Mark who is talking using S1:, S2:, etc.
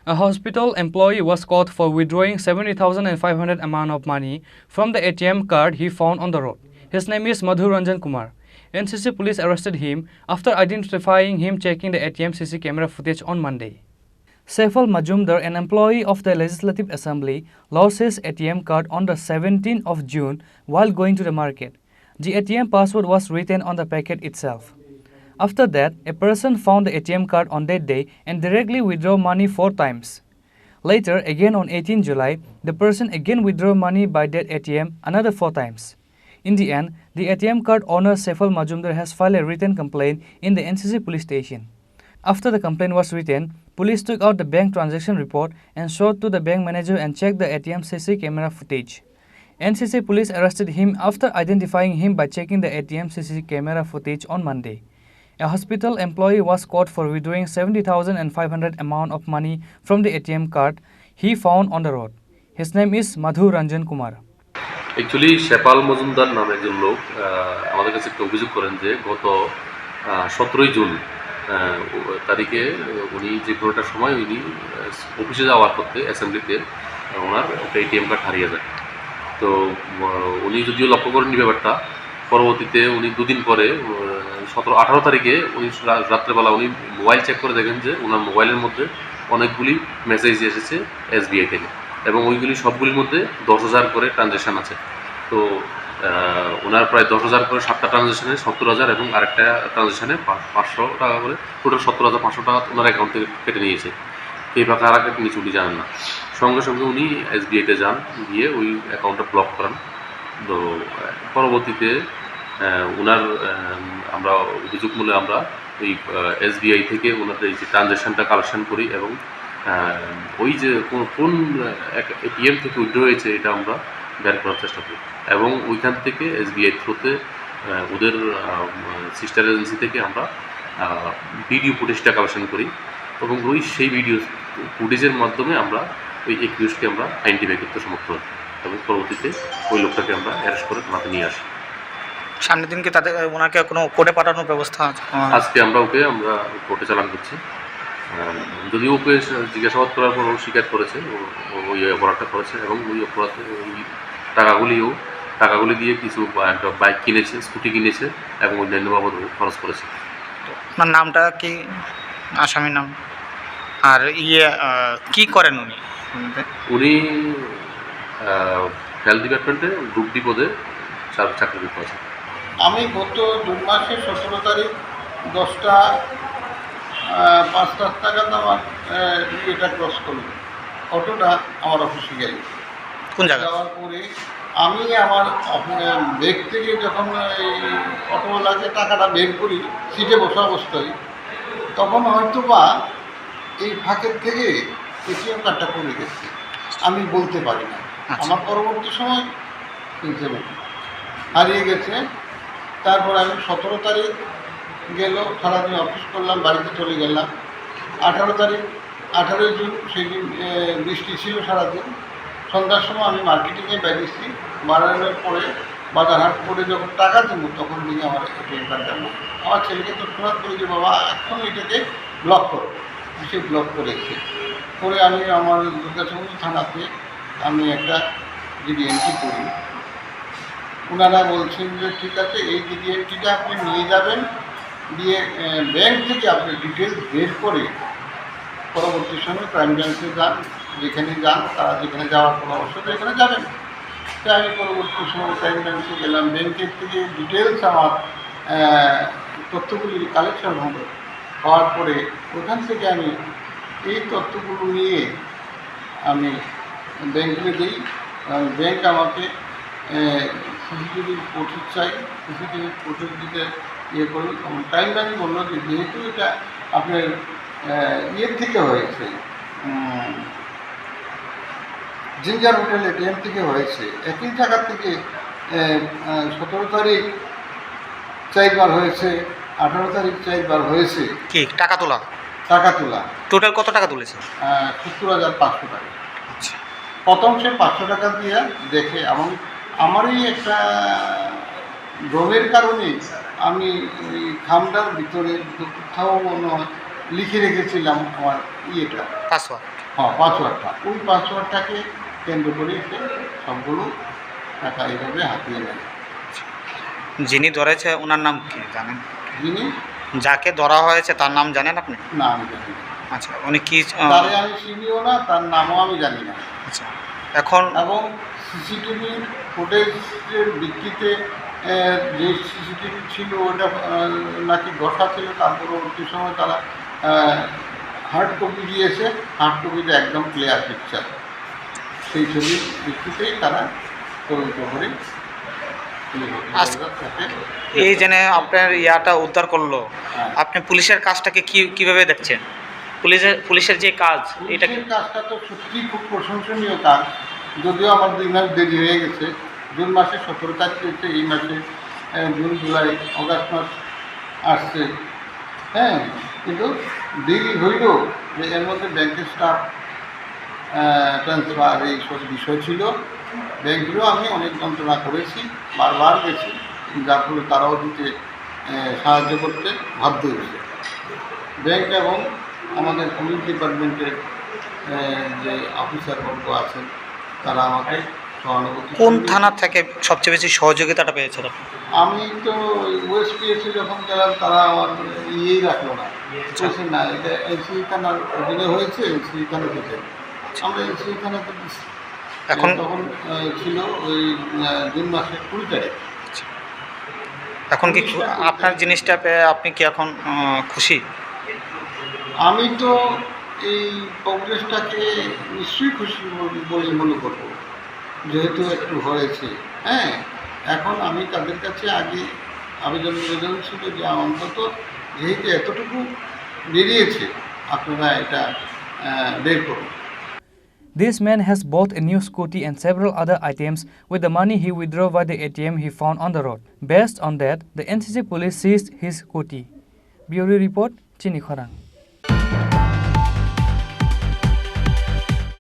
S1: A hospital employee was caught for withdrawing 70,500 amount of money from the ATM card he found on the road. His name is Madhu Ranjan Kumar. NCC police arrested him after identifying him checking the ATM CC camera footage on Monday. Saiful Majumdar, an employee of the Legislative Assembly, lost his ATM card on the 17th of June while going to the market. The ATM password was written on the packet itself. After that, a person found the ATM card on that day and directly withdrew money 4 times. Later, again on 18 July, the person again withdrew money by that ATM another 4 times. In the end, the ATM card owner Saiful Majumdar has filed a written complaint in the NCC police station. After the complaint was written, police took out the bank transaction report and showed to the bank manager and checked the ATM CC camera footage. NCC police arrested him after identifying him by checking the ATM CC camera footage on Monday. A hospital employee was caught for withdrawing 70,500 amount of money from the ATM card he found on the road. His name is Madhu Ranjan Kumar.
S2: Actually, Shepal Majumdar নামে একজন লোক আমাদের কাছে একটা অভিযোগ করেন যে গত 17 জুন তারিখে উনি যে কোনোটা সময় উনি অফিসে যাওয়ার পথে অ্যাসেম্বলিতে ওনার একটা এটিএম কার্ড হারিয়ে যায়। তো উনি যদিও লক্ষ্য করেননি ব্যাপারটা, পরবর্তীতে উনি দুদিন পরে 18 তারিখে উনি রাত্রেবেলা উনি মোবাইল চেক করে দেখেন যে ওনার মোবাইলের মধ্যে অনেকগুলি মেসেজ এসেছে এসবিআই থেকে এবং ওইগুলি সবগুলির মধ্যে 10,000 করে ট্রানজ্যাকশান আছে। তো ওনার প্রায় 10,000 করে 7টা ট্রানজ্যাকশানে 70,000 এবং আরেকটা ট্রানজ্যাকশানে 500 টাকা করে টোটাল 70,500 টাকা ওনার অ্যাকাউন্ট থেকে কেটে নিয়েছে। এই টাকা আর কেটে নিয়েছে উনি জানেন না। সঙ্গে সঙ্গে উনি এসবিআইতে যান, গিয়ে ওই অ্যাকাউন্টটা ব্লক করান। তো পরবর্তীতে ওনার আমরা অভিযোগ মূলে আমরা ওই এসবিআই থেকে ওনাদের এই যে ট্রানজ্যাকশানটা কালেকশান করি এবং ওই যে কোন এটিএম থেকে উইথড্র হয়েছে এটা আমরা বের করার চেষ্টা করি এবং ওইখান থেকে এসবিআই থ্রুতে ওদের সিস্টার এজেন্সি থেকে আমরা ভিডিও ফুটেজটা কালেকশন করি এবং সেই ভিডিও ফুটেজের মাধ্যমে আমরা ওই একিউজকে আমরা আইডেন্টিফাই করতে সমর্থ হই এবং পরবর্তীতে ওই লোকটাকে আমরা অ্যারেস্ট করে থানাতে নিয়ে আসি।
S3: সামনের দিনকে তাদের ওনাকে কোনো কোর্টে পাঠানোর ব্যবস্থা আছে?
S2: আজকে আমরা কোর্টে চালান করছি। যদিও ওকে জিজ্ঞাসাবাদ করার পর ও স্বীকার করেছে ওই অপরাধটা করেছে এবং ওই অপরাধে ওই টাকাগুলি দিয়ে কিছু একটা বাইক কিনেছে, স্কুটি কিনেছে এবং অন্যান্য বাবদ খরচ করেছে।
S3: আপনার নামটা কি, আসামির নাম? আর কি করেন উনি?
S2: হেলথ ডিপার্টমেন্টে গ্রুপ ডি পদে চাকরিরত আছে।
S4: আমি গত 2 মাসের 17 তারিখ 10টা 5 লাখ টাকা আমার এটা ক্রস করলো, অটোটা আমার অফিসে গেল।
S3: কোন জায়গায়
S4: যাওয়ার পরে আমি আমার ব্যাগ থেকে যখন এই অটোওয়ালাকে টাকাটা বের করি সিটে বসা অবস্থায়, তখন হয়তো বা এই ফাঁকের থেকে এটিএম কার্ডটা পড়ে গেছে, আমি বলতে পারি না। আমার পরবর্তী সময় কিনতে পারি হারিয়ে গেছে। তারপর আমি 17 তারিখ গেল, সারাদিন অফিস করলাম, বাড়িতে চলে গেলাম। 18 জুন সেদিন বৃষ্টি ছিল সারাদিন। সন্ধ্যার সময় আমি মার্কেটিংয়ে বেরিয়েছি, বাড়ানোর পরে বাজারহাট করে যখন টাকা দেবো তখন দিকে আমার এটিএম কার্ডটা নেই। আমার ছেলেকে তৎক্ষণাৎ বলি যে বাবা এখন এটাকে ব্লক করো, সে ব্লক করেছে। করে আমি আমার দুর্গাচন্দ্র থানাতে আমি একটা ডিডিএনটি করি। ওনারা বলছেন যে ঠিক আছে, এই ডিডিএনটিটা আপনি নিয়ে যাবেন, দিয়ে ব্যাংক থেকে আপনি ডিটেলস বের করে পরবর্তী সময় ক্রাইম ব্রাঞ্চে যান, যেখানে যান তারা যেখানে যাওয়ার পরামর্শ দেয় এখানে যাবেন। তাই আমি পরবর্তী সময় ক্রাইম ব্রাঞ্চে গেলাম, ব্যাংকের থেকে ডিটেলস আমার তথ্যগুলি কালেকশন হওয়ার পরে ওখান থেকে আমি এই তথ্যগুলো নিয়ে আমি ব্যাংকে দিই। ব্যাংক আমাকে সিসিটিভির ফুটেজ চাই, সিসিটিভির ফুটেজ দিতে করুন। টাইম ব্যাংক বললো যে যেহেতু এটা আপনার থেকে হয়েছে, জিঞ্জার হোটেল এটিএম থেকে হয়েছে, একই জায়গা থেকে 17 তারিখ 4 বার হয়েছে, 18 তারিখ 4 বার হয়েছে।
S3: কি টাকা তোলা?
S4: টোটাল
S3: কত টাকা তুলেছে?
S4: 70,500 টাকা। প্রথম সে 500 টাকা দিয়ে দেখে এবং আমারই একটা ভ্রমের কারণে আমি ওই খামটার ভিতরে কোথাও লিখে রেখেছিলাম আমার পাসওয়ার্ড। হ্যাঁ, পাসওয়ার্ডটা, ওই পাসওয়ার্ডটাকে কেন্দ্র করে সে সবগুলো টাকা এইভাবে হাতিয়ে নেয়।
S3: যিনি ধরেছে ওনার নাম কি জানেন?
S4: যিনি,
S3: যাকে ধরা হয়েছে তার নাম জানেন আপনি?
S4: না আমি জানি না,
S3: আচ্ছা, উনি কি
S4: তারে আমি চিনিও না, তার নামও আমি জানি না।
S3: আচ্ছা, এখন
S4: এবং সিসিটিভি ফুটেজের ভিত্তিতে যে সিসিটিভি ছিল ওটা নাকি ঘষা ছিল, তার পরবর্তী সময় তারা হার্ড কপি দিয়েছে, হার্ড কপিতে একদম ক্লিয়ার পিকচার, সেই ছবির ভিত্তিতেই তারা তদন্ত করে
S3: এই জেনে আপনার ইয়াটা উদ্ধার করলো,
S4: হ্যাঁ।
S3: আপনি পুলিশের কাজটাকে কিভাবে দেখছেন? পুলিশের যে কাজ এটা
S4: পুলিশের কাজটা তো সত্যিই খুব প্রশংসনীয় কাজ, যদিও আমার 2 মাস দেরি হয়ে গেছে। জুন মাসে 17 তারিখ হয়েছে, এই মাসে জুন, জুলাই, অগাস্ট মাস আসছে, হ্যাঁ, কিন্তু দেরি হইল যে এর মধ্যে ব্যাংকের স্টাফ ট্রান্সফার এইসব বিষয় ছিল। ব্যাংকেরও আমি অনেক যন্ত্রণা করেছি, বারবার গেছি, যার ফলে তারাও দিতে সাহায্য করতে বাধ্য হয়েছে। ব্যাংক এবং আমাদের পুলিশ ডিপার্টমেন্টের যে অফিসারবর্গ আছেন তারা আমাকে সহানুভূতি।
S3: কোন থানা থেকে সবচেয়ে বেশি সহযোগিতাটা পেয়েছেন আপনি?
S4: আমি তো ওয়েস্ট পিএসসি যখন গেলাম তারা আমার ইয়েই রাখলো না, বলছে না এটা এনসিই থানার অধীনে হয়েছে, এনসিই থানা থেকে আমরা এনসিই থানাতে দিচ্ছি।
S3: এখন
S4: তখন ছিল ওই জুন মাসের 20 তারিখ।
S3: এখন কি আপনার জিনিসটা পেয়ে আপনি কি এখন খুশি?
S4: আমি তো এই প্রোগ্রেসটাকে নিশ্চয়ই খুশি বলে মনে করব, যেহেতু একটু হয়েছে। হ্যাঁ, এখন আমি তাদের কাছে আগে আবেদন ছিল যে অন্তত যেহেতু এতটুকু বেরিয়েছে আপনারা এটা বের করুন।
S1: This man has bought a new scooty and several other items with the money he withdrew by the ATM he found on the road. Based on that, the NCC police seized his scooty. Bureau report, Chini, Khorang.